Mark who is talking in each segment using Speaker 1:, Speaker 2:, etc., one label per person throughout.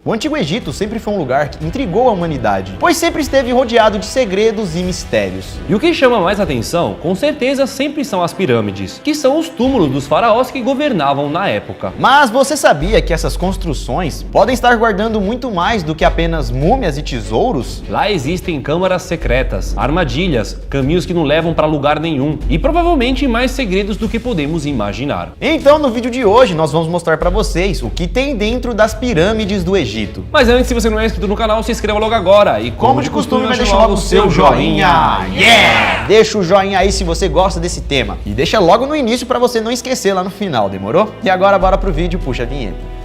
Speaker 1: O Antigo Egito sempre foi um lugar que intrigou a humanidade, pois sempre esteve rodeado de segredos e mistérios.
Speaker 2: E o que chama mais atenção, com certeza, sempre são as pirâmides, que são os túmulos dos faraós que governavam na época.
Speaker 1: Mas você sabia que essas construções podem estar guardando muito mais do que apenas múmias e tesouros?
Speaker 2: Lá existem câmaras secretas, armadilhas, caminhos que não levam para lugar nenhum e provavelmente mais segredos do que podemos imaginar.
Speaker 1: Então no vídeo de hoje nós vamos mostrar para vocês o que tem dentro das pirâmides do Egito.
Speaker 2: Mas antes, se você não é inscrito no canal, se inscreva logo agora e
Speaker 1: como de costume, vai deixar logo o seu joinha. Yeah! Deixa o joinha aí se você gosta desse tema e deixa logo no início para você não esquecer lá no final, demorou? E agora bora pro vídeo, puxa a vinheta.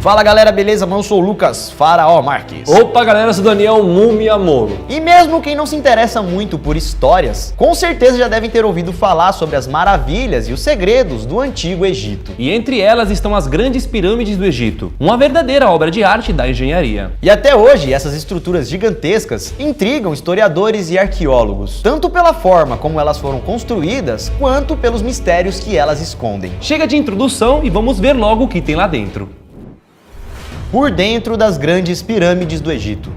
Speaker 1: Fala galera, beleza? Eu sou o Lucas Faraó Marques.
Speaker 2: Opa galera, eu sou o Daniel Múmia Moro.
Speaker 1: E mesmo quem não se interessa muito por histórias, com certeza já devem ter ouvido falar sobre as maravilhas e os segredos do Antigo Egito.
Speaker 2: E entre elas estão as grandes pirâmides do Egito, uma verdadeira obra de arte da engenharia.
Speaker 1: E até hoje, essas estruturas gigantescas intrigam historiadores e arqueólogos, tanto pela forma como elas foram construídas, quanto pelos mistérios que elas escondem.
Speaker 2: Chega de introdução e vamos ver logo o que tem lá dentro.
Speaker 1: Por dentro das grandes pirâmides do Egito.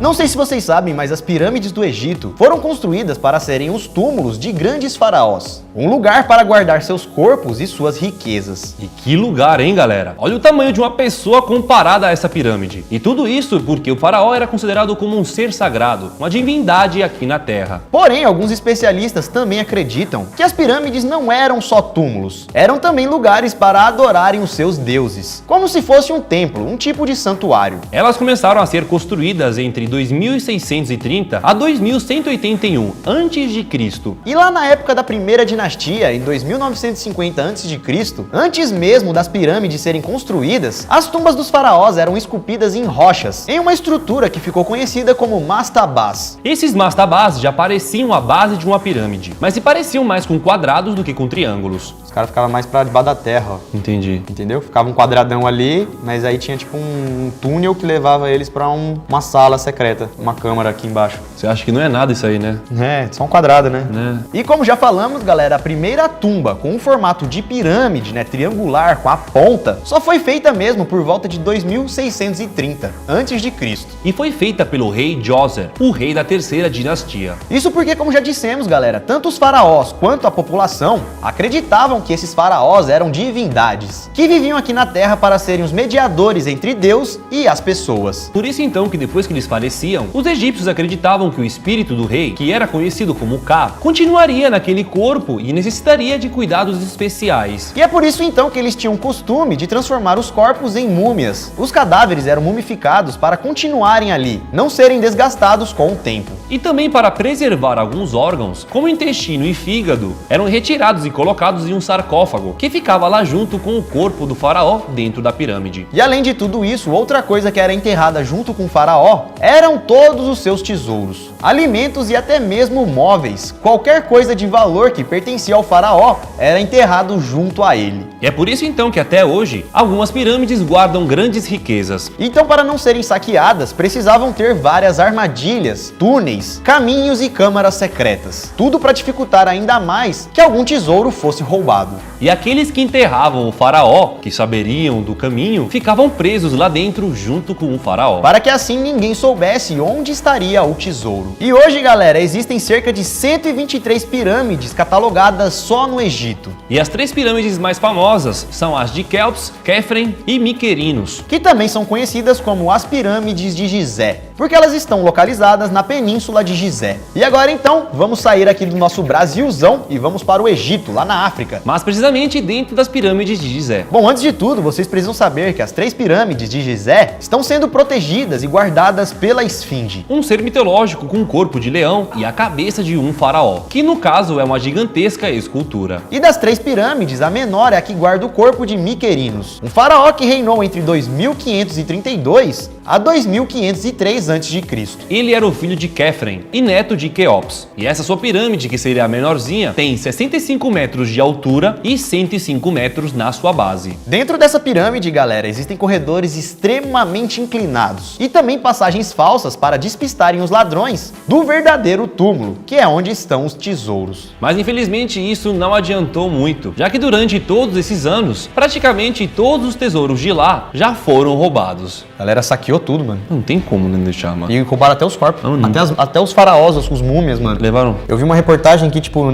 Speaker 1: Não sei se vocês sabem, mas as pirâmides do Egito foram construídas para serem os túmulos de grandes faraós. Um lugar para guardar seus corpos e suas riquezas.
Speaker 2: E que lugar, hein, galera? Olha o tamanho de uma pessoa comparada a essa pirâmide. E tudo isso porque o faraó era considerado como um ser sagrado, uma divindade aqui na Terra.
Speaker 1: Porém, alguns especialistas também acreditam que as pirâmides não eram só túmulos, eram também lugares para adorarem os seus deuses, como se fosse um templo, um tipo de santuário.
Speaker 2: Elas começaram a ser construídas entre 2630 a 2181 a.C.
Speaker 1: E lá na época da primeira dinastia, em 2950 a.C., antes mesmo das pirâmides serem construídas, as tumbas dos faraós eram esculpidas em rochas, em uma estrutura que ficou conhecida como mastabás.
Speaker 2: Esses mastabás já pareciam a base de uma pirâmide, mas se pareciam mais com quadrados do que com triângulos.
Speaker 1: Os caras ficavam mais pra debaixo da terra, ó.
Speaker 2: Entendi.
Speaker 1: Entendeu? Ficava um quadradão ali, mas aí tinha tipo um túnel que levava eles pra uma sala secreta, uma câmara aqui embaixo.
Speaker 2: Você acha que não é nada isso aí, né?
Speaker 1: É, só um quadrado, né? E como já falamos, galera, a primeira tumba com um formato de pirâmide, né, triangular, com a ponta, só foi feita mesmo por volta de 2630 a.C.
Speaker 2: E foi feita pelo rei Djoser, o rei da terceira dinastia.
Speaker 1: Isso porque, como já dissemos, galera, tanto os faraós quanto a população acreditavam que esses faraós eram divindades, que viviam aqui na Terra para serem os mediadores entre Deus e as pessoas.
Speaker 2: Por isso então que depois que eles faleciam, os egípcios acreditavam que o espírito do rei, que era conhecido como Ka, continuaria naquele corpo e necessitaria de cuidados especiais.
Speaker 1: E é por isso então que eles tinham o costume de transformar os corpos em múmias. Os cadáveres eram mumificados para continuarem ali, não serem desgastados com o tempo.
Speaker 2: E também para preservar alguns órgãos, como o intestino e fígado, eram retirados e colocados em um sarcófago, que ficava lá junto com o corpo do faraó dentro da pirâmide.
Speaker 1: E além de tudo isso, outra coisa que era enterrada junto com o faraó eram todos os seus tesouros, alimentos e até mesmo móveis. Qualquer coisa de valor que pertencia ao faraó era enterrado junto a ele.
Speaker 2: E é por isso então que até hoje, algumas pirâmides guardam grandes riquezas.
Speaker 1: Então, para não serem saqueadas, precisavam ter várias armadilhas, túneis, caminhos e câmaras secretas. Tudo para dificultar ainda mais que algum tesouro fosse roubado.
Speaker 2: E aqueles que enterravam o faraó, que saberiam do caminho, ficavam presos lá dentro junto com o faraó,
Speaker 1: para que assim ninguém soubesse onde estaria o tesouro. E hoje, galera, existem cerca de 123 pirâmides catalogadas só no Egito.
Speaker 2: E as três pirâmides mais famosas são as de Kéops, Khafre e Mycerinos,
Speaker 1: que também são conhecidas como as pirâmides de Gizé, porque elas estão localizadas na península de Gizé. E agora então, vamos sair aqui do nosso Brasilzão e vamos para o Egito, lá na África.
Speaker 2: Mas precisamente dentro das pirâmides de Gizé.
Speaker 1: Bom, antes de tudo, vocês precisam saber que as três pirâmides de Gizé estão sendo protegidas e guardadas pela Esfinge,
Speaker 2: um ser mitológico com o corpo de leão e a cabeça de um faraó, que no caso é uma gigantesca escultura.
Speaker 1: E das três pirâmides, a menor é a que guarda o corpo de Mycerinos, um faraó que reinou entre 2532 a 2503 a.C.
Speaker 2: Ele era o filho de Quefren e neto de Quéops. E essa sua pirâmide, que seria a menorzinha, tem 65 metros de altura e 105 metros na sua base.
Speaker 1: Dentro dessa pirâmide, galera, existem corredores extremamente inclinados e também passagens falsas para despistarem os ladrões do verdadeiro túmulo, que é onde estão os tesouros.
Speaker 2: Mas infelizmente isso não adiantou muito, já que durante todos esses anos, praticamente todos os tesouros de lá já foram roubados.
Speaker 1: A galera saqueou tudo, mano.
Speaker 2: Não tem como não deixar, mano.
Speaker 1: E roubaram até os corpos.
Speaker 2: Não.
Speaker 1: Até os faraós, os múmias, mano.
Speaker 2: Levaram?
Speaker 1: Eu vi uma reportagem que, tipo,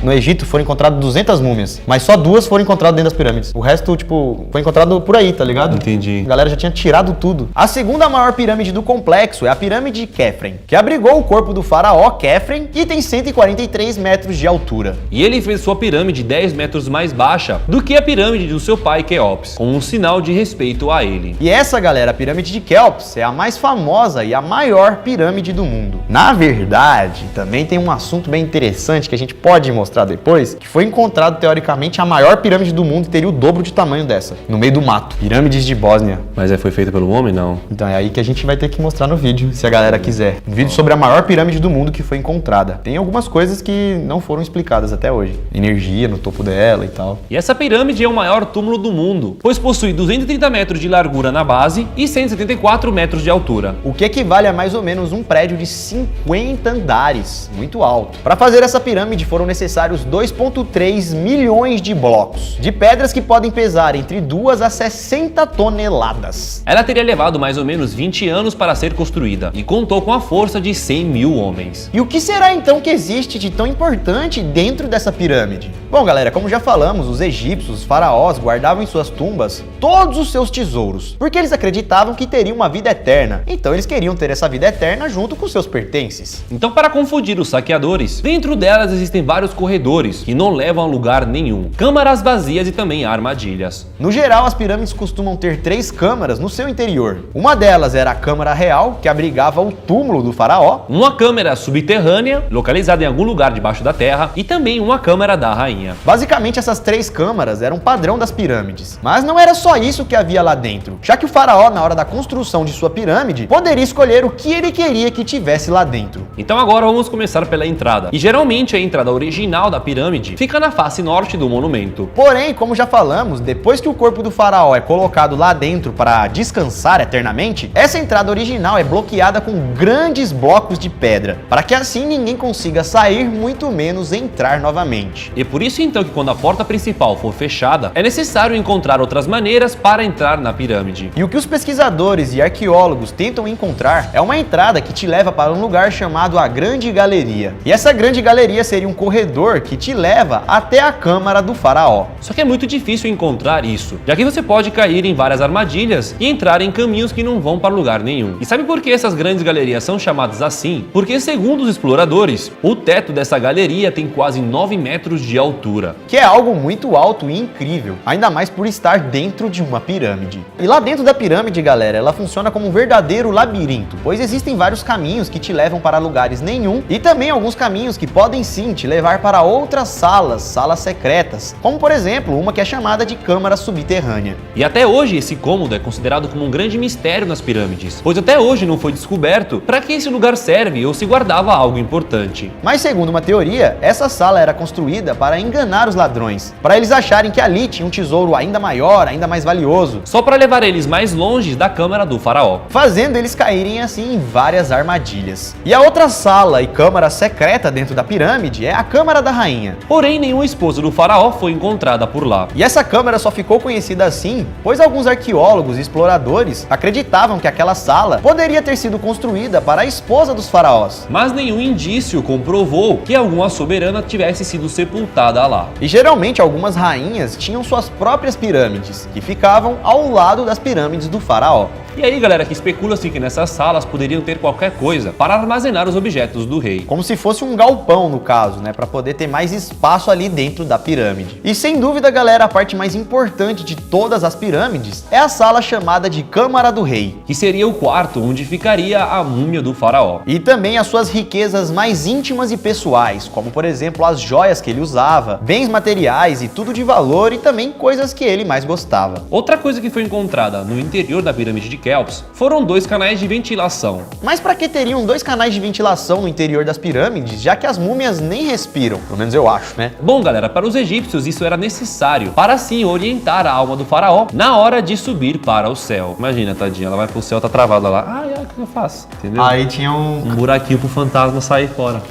Speaker 1: no Egito foram encontradas 200 múmias, mas só 2 foram encontradas dentro das pirâmides. O resto, tipo, foi encontrado por aí, tá ligado?
Speaker 2: Entendi.
Speaker 1: A galera já tinha tirado tudo. A segunda maior pirâmide do complexo é a pirâmide de Quefren, que abrigou o corpo do faraó Quefren e tem 143 metros de altura.
Speaker 2: E ele fez sua pirâmide 10 metros mais baixa do que a pirâmide do seu pai Quéops, como um sinal de respeito a ele.
Speaker 1: E essa, galera, a pirâmide de Quéops é a mais famosa e a maior pirâmide do mundo. Na verdade, também tem um assunto bem interessante que a gente pode mostrar depois, que foi encontrado teoricamente a maior pirâmide do mundo e teria o dobro de tamanho dessa, no meio do mato. Pirâmides de Bósnia.
Speaker 2: Mas foi feita pelo homem, não?
Speaker 1: Então é aí que a gente vai ter que mostrar no vídeo, se a galera quiser. Um vídeo sobre a maior pirâmide do mundo que foi encontrada. Tem algumas coisas que não foram explicadas até hoje. Energia no topo dela e tal.
Speaker 2: E essa pirâmide é o maior túmulo do mundo, pois possui 230 metros de largura na base e 174 metros de altura.
Speaker 1: O que equivale a mais ou menos um prédio de 50 andares, muito alto. Para fazer essa pirâmide foram necessários 2,3 milhões de blocos, de pedras que podem pesar entre 2 a 60 toneladas.
Speaker 2: Ela teria levado mais ou menos 20 anos para ser construída e contou com a força de 100 mil homens.
Speaker 1: E o que será então que existe de tão importante dentro dessa pirâmide? Bom, galera, como já falamos, os egípcios, os faraós, guardavam em suas tumbas todos os seus tesouros, porque eles acreditavam que teriam uma vida eterna. Então eles queriam ter essa vida eterna junto com seus pertences.
Speaker 2: Então, para confundir os saqueadores, dentro delas existem vários corredores que não levam a lugar nenhum, câmaras vazias e também armadilhas.
Speaker 1: No geral, as pirâmides costumam ter 3 câmaras no seu interior. Uma delas era a câmara real, que abrigava o túmulo do faraó.
Speaker 2: Uma câmara subterrânea, localizada em algum lugar debaixo da terra, e também uma câmara da rainha.
Speaker 1: Basicamente, essas 3 câmaras eram padrão das pirâmides. Mas não era só isso que havia lá dentro, já que o faraó, na hora da construção de sua pirâmide, poderia escolher o que ele queria que tivesse lá dentro.
Speaker 2: Então agora vamos começar pela entrada. E geralmente a entrada original da pirâmide fica na face norte do monumento.
Speaker 1: Porém, como já falamos, depois que o corpo do faraó é colocado lá dentro para descansar eternamente, essa entrada original é bloqueada com grandes blocos de pedra, para que assim ninguém consiga sair, muito menos entrar novamente.
Speaker 2: E por isso então que quando a porta principal for fechada, é necessário encontrar outras maneiras para entrar na pirâmide.
Speaker 1: E o que os pesquisadores e arqueólogos tentam encontrar é uma entrada que te leva para um lugar chamado a Grande Galeria. E essa Grande Galeria seria um corredor que te leva até a câmara do faraó.
Speaker 2: Só que é muito difícil encontrar isso, já que você pode cair em várias armadilhas e entrar em caminhos que não vão para lugar nenhum. E sabe por que essas grandes galerias são chamadas assim? Porque, segundo os exploradores, o teto dessa galeria tem quase 9 metros de altura.
Speaker 1: Que é algo muito alto e incrível, ainda mais por estar dentro de uma pirâmide. E lá dentro da pirâmide, galera, ela funciona como um verdadeiro labirinto, pois existem vários caminhos que te levam para lugares nenhum e também alguns caminhos que podem sim te levar para outras salas secretas, como por exemplo uma que é chamada de câmara subterrânea.
Speaker 2: E até hoje esse cômodo é considerado como um grande mistério nas pirâmides, pois até hoje não foi descoberto para que esse lugar serve ou se guardava algo importante.
Speaker 1: Mas segundo uma teoria, essa sala era construída para enganar os ladrões, para eles acharem que ali tinha um tesouro ainda maior, ainda mais valioso,
Speaker 2: só para levar eles mais longe da câmara do faraó,
Speaker 1: fazendo eles caírem assim em várias armadilhas. E a outra sala e câmara secreta dentro da pirâmide é a Câmara da Rainha.
Speaker 2: Porém, nenhuma esposa do faraó foi encontrada por lá.
Speaker 1: E essa câmara só ficou conhecida assim, pois alguns arqueólogos e exploradores acreditavam que aquela sala poderia ter sido construída para a esposa dos faraós.
Speaker 2: Mas nenhum indício comprovou que alguma soberana tivesse sido sepultada lá.
Speaker 1: E geralmente algumas rainhas tinham suas próprias pirâmides, que ficavam ao lado das pirâmides do faraó.
Speaker 2: E aí, galera, que especula-se que nessas salas poderiam ter qualquer coisa para armazenar os objetos do rei.
Speaker 1: Como se fosse um galpão, no caso, né? Para poder ter mais espaço ali dentro da pirâmide. E sem dúvida, galera, a parte mais importante de todas as pirâmides é a sala chamada de Câmara do Rei,
Speaker 2: que seria o quarto onde ficaria a múmia do faraó.
Speaker 1: E também as suas riquezas mais íntimas e pessoais, como por exemplo as joias que ele usava, bens materiais e tudo de valor e também coisas que ele mais gostava.
Speaker 2: Outra coisa que foi encontrada no interior da pirâmide de Quéops foram 2 canais de ventilação.
Speaker 1: Mas para que teriam 2 canais de ventilação no interior das pirâmides, já que as múmias nem respiram? Pelo menos eu acho, né?
Speaker 2: Bom, galera, para os egípcios isso era necessário para assim orientar a alma do faraó na hora de subir para o céu. Imagina, tadinha, ela vai pro céu, tá travada lá. Ai, o que eu faço? Entendeu?
Speaker 1: Aí tinha um
Speaker 2: buraquinho pro fantasma sair fora.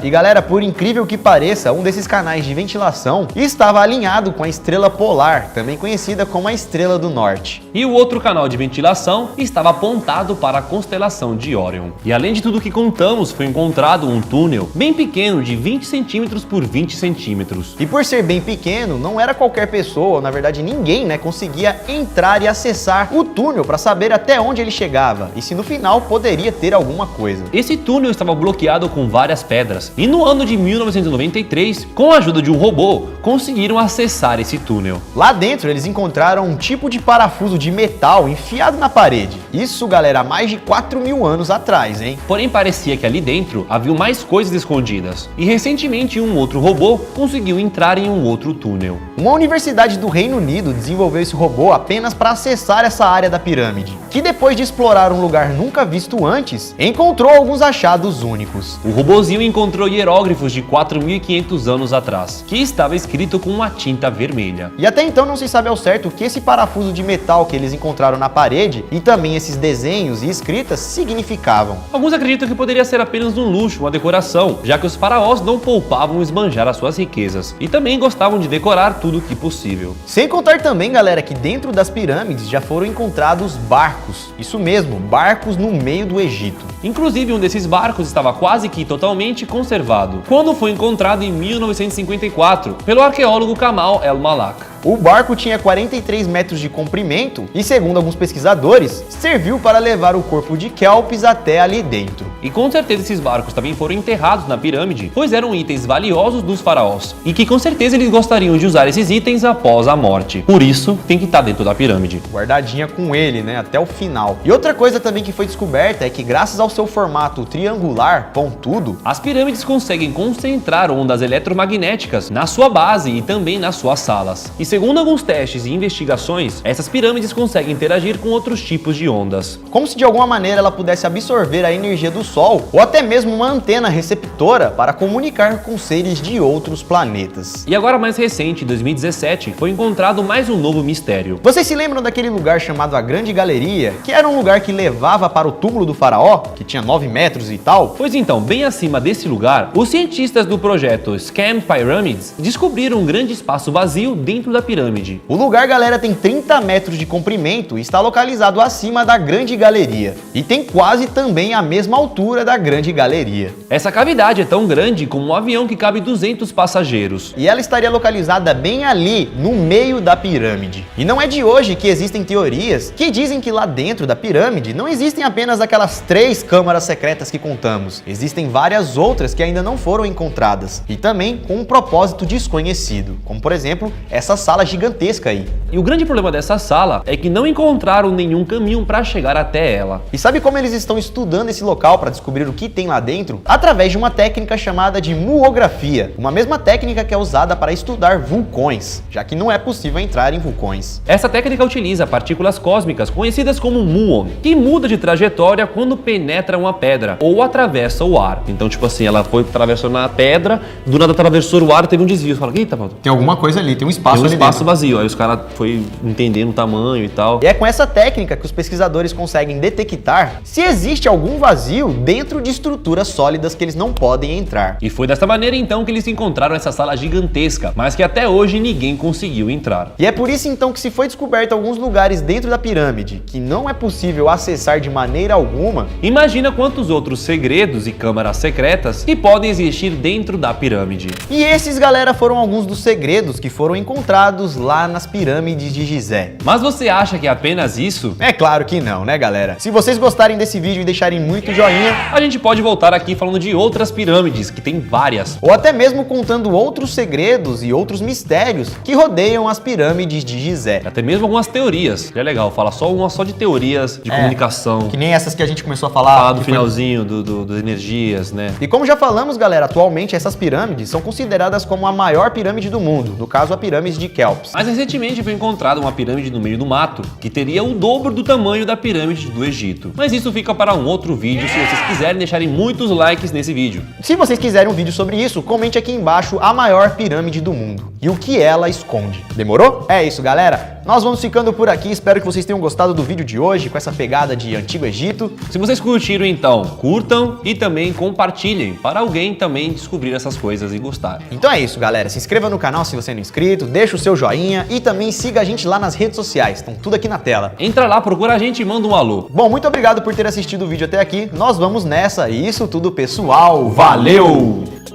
Speaker 1: E galera, por incrível que pareça, um desses canais de ventilação estava alinhado com a estrela polar, também conhecida como a Estrela do Norte.
Speaker 2: E o outro canal de ventilação estava apontado para a constelação de Órion. E além de tudo que contamos, foi encontrado um túnel bem pequeno de 20 centímetros por 20 centímetros.
Speaker 1: E por ser bem pequeno, não era qualquer pessoa, ou na verdade ninguém, né, conseguia entrar e acessar o túnel para saber até onde ele chegava e se no final poderia ter alguma coisa.
Speaker 2: Esse túnel estava bloqueado com várias pedras. E no ano de 1993, com a ajuda de um robô, conseguiram acessar esse túnel.
Speaker 1: Lá dentro eles encontraram um tipo de parafuso de metal enfiado na parede. Isso, galera, há mais de 4.000 anos atrás, hein?
Speaker 2: Porém parecia que ali dentro havia mais coisas escondidas. E recentemente um outro robô conseguiu entrar em um outro túnel.
Speaker 1: Uma universidade do Reino Unido desenvolveu esse robô apenas para acessar essa área da pirâmide, que depois de explorar um lugar nunca visto antes, encontrou alguns achados únicos.
Speaker 2: O robozinho encontrou hieróglifos de 4.500 anos atrás, que estava escrito com uma tinta vermelha.
Speaker 1: E até então não se sabe ao certo o que esse parafuso de metal que eles encontraram na parede e também esses desenhos e escritas significavam.
Speaker 2: Alguns acreditam que poderia ser apenas um luxo, uma decoração, já que os faraós não poupavam esbanjar as suas riquezas e também gostavam de decorar tudo que possível.
Speaker 1: Sem contar também, galera, que dentro das pirâmides já foram encontrados barcos. Isso mesmo, barcos no meio do Egito.
Speaker 2: Inclusive um desses barcos estava quase que totalmente conservado quando foi encontrado em 1954 pelo arqueólogo Kamal El-Malak.
Speaker 1: O barco tinha 43 metros de comprimento e, segundo alguns pesquisadores, serviu para levar o corpo de Quéops até ali dentro.
Speaker 2: E com certeza esses barcos também foram enterrados na pirâmide, pois eram itens valiosos dos faraós, e que com certeza eles gostariam de usar esses itens após a morte. Por isso, tem que estar dentro da pirâmide.
Speaker 1: Guardadinha com ele, né, até o final. E outra coisa também que foi descoberta é que, graças ao seu formato triangular, pontudo,
Speaker 2: as pirâmides conseguem concentrar ondas eletromagnéticas na sua base e também nas suas salas. E segundo alguns testes e investigações, essas pirâmides conseguem interagir com outros tipos de ondas.
Speaker 1: Como se de alguma maneira ela pudesse absorver a energia do Sol, ou até mesmo uma antena receptora para comunicar com seres de outros planetas.
Speaker 2: E agora mais recente, em 2017, foi encontrado mais um novo mistério.
Speaker 1: Vocês se lembram daquele lugar chamado a Grande Galeria, que era um lugar que levava para o túmulo do faraó, que tinha 9 metros e tal?
Speaker 2: Pois então, bem acima desse lugar, os cientistas do projeto Scan Pyramids descobriram um grande espaço vazio dentro da pirâmide.
Speaker 1: O lugar, galera, tem 30 metros de comprimento e está localizado acima da Grande Galeria. E tem quase também a mesma altura da Grande Galeria.
Speaker 2: Essa cavidade é tão grande como um avião que cabe 200 passageiros.
Speaker 1: E ela estaria localizada bem ali, no meio da pirâmide. E não é de hoje que existem teorias que dizem que lá dentro da pirâmide não existem apenas aquelas 3 câmaras secretas que contamos. Existem várias outras que ainda não foram encontradas. E também com um propósito desconhecido. Como, por exemplo, essa sala gigantesca aí.
Speaker 2: E o grande problema dessa sala é que não encontraram nenhum caminho para chegar até ela.
Speaker 1: E sabe como eles estão estudando esse local para descobrir o que tem lá dentro? Através de uma técnica chamada de muografia, uma mesma técnica que é usada para estudar vulcões, já que não é possível entrar em vulcões.
Speaker 2: Essa técnica utiliza partículas cósmicas conhecidas como muon, que muda de trajetória quando penetra uma pedra ou atravessa o ar. Então, tipo assim, ela foi atravessando a pedra, do nada atravessou o ar, teve um desvio. Você fala, eita, mano.
Speaker 1: Tem alguma coisa ali, tem um espaço ali.
Speaker 2: Espaço vazio, aí os caras foi entendendo o tamanho e tal.
Speaker 1: E é com essa técnica que os pesquisadores conseguem detectar se existe algum vazio dentro de estruturas sólidas que eles não podem entrar.
Speaker 2: E foi dessa maneira então que eles encontraram essa sala gigantesca, mas que até hoje ninguém conseguiu entrar.
Speaker 1: E é por isso então que se foi descoberto alguns lugares dentro da pirâmide que não é possível acessar de maneira alguma.
Speaker 2: Imagina quantos outros segredos e câmaras secretas que podem existir dentro da pirâmide.
Speaker 1: E esses, galera, foram alguns dos segredos que foram encontrados lá nas pirâmides de Gizé.
Speaker 2: Mas você acha que é apenas isso?
Speaker 1: É claro que não, né, galera? Se vocês gostarem desse vídeo e deixarem muito joinha,
Speaker 2: a gente pode voltar aqui falando de outras pirâmides, que tem várias.
Speaker 1: Ou até mesmo contando outros segredos e outros mistérios que rodeiam as pirâmides de Gizé.
Speaker 2: Até mesmo algumas teorias. É legal, fala só de teorias de comunicação.
Speaker 1: Que nem essas que a gente começou a falar.
Speaker 2: Do finalzinho, das energias, né?
Speaker 1: E como já falamos, galera, atualmente essas pirâmides são consideradas como a maior pirâmide do mundo. No caso, a pirâmide de Kelps.
Speaker 2: Mas recentemente foi encontrada uma pirâmide no meio do mato, que teria o dobro do tamanho da pirâmide do Egito. Mas isso fica para um outro vídeo, se vocês quiserem deixarem muitos likes nesse vídeo.
Speaker 1: Se vocês quiserem um vídeo sobre isso, comente aqui embaixo a maior pirâmide do mundo e o que ela esconde. Demorou? É isso, galera. Nós vamos ficando por aqui, espero que vocês tenham gostado do vídeo de hoje, com essa pegada de Antigo Egito.
Speaker 2: Se vocês curtiram, então, curtam e também compartilhem, para alguém também descobrir essas coisas e gostar.
Speaker 1: Então é isso, galera. Se inscreva no canal se você não é inscrito, deixa o seu joinha e também siga a gente lá nas redes sociais, estão tudo aqui na tela.
Speaker 2: Entra lá, procura a gente e manda um alô.
Speaker 1: Bom, muito obrigado por ter assistido o vídeo até aqui. Nós vamos nessa e isso tudo, pessoal. Valeu!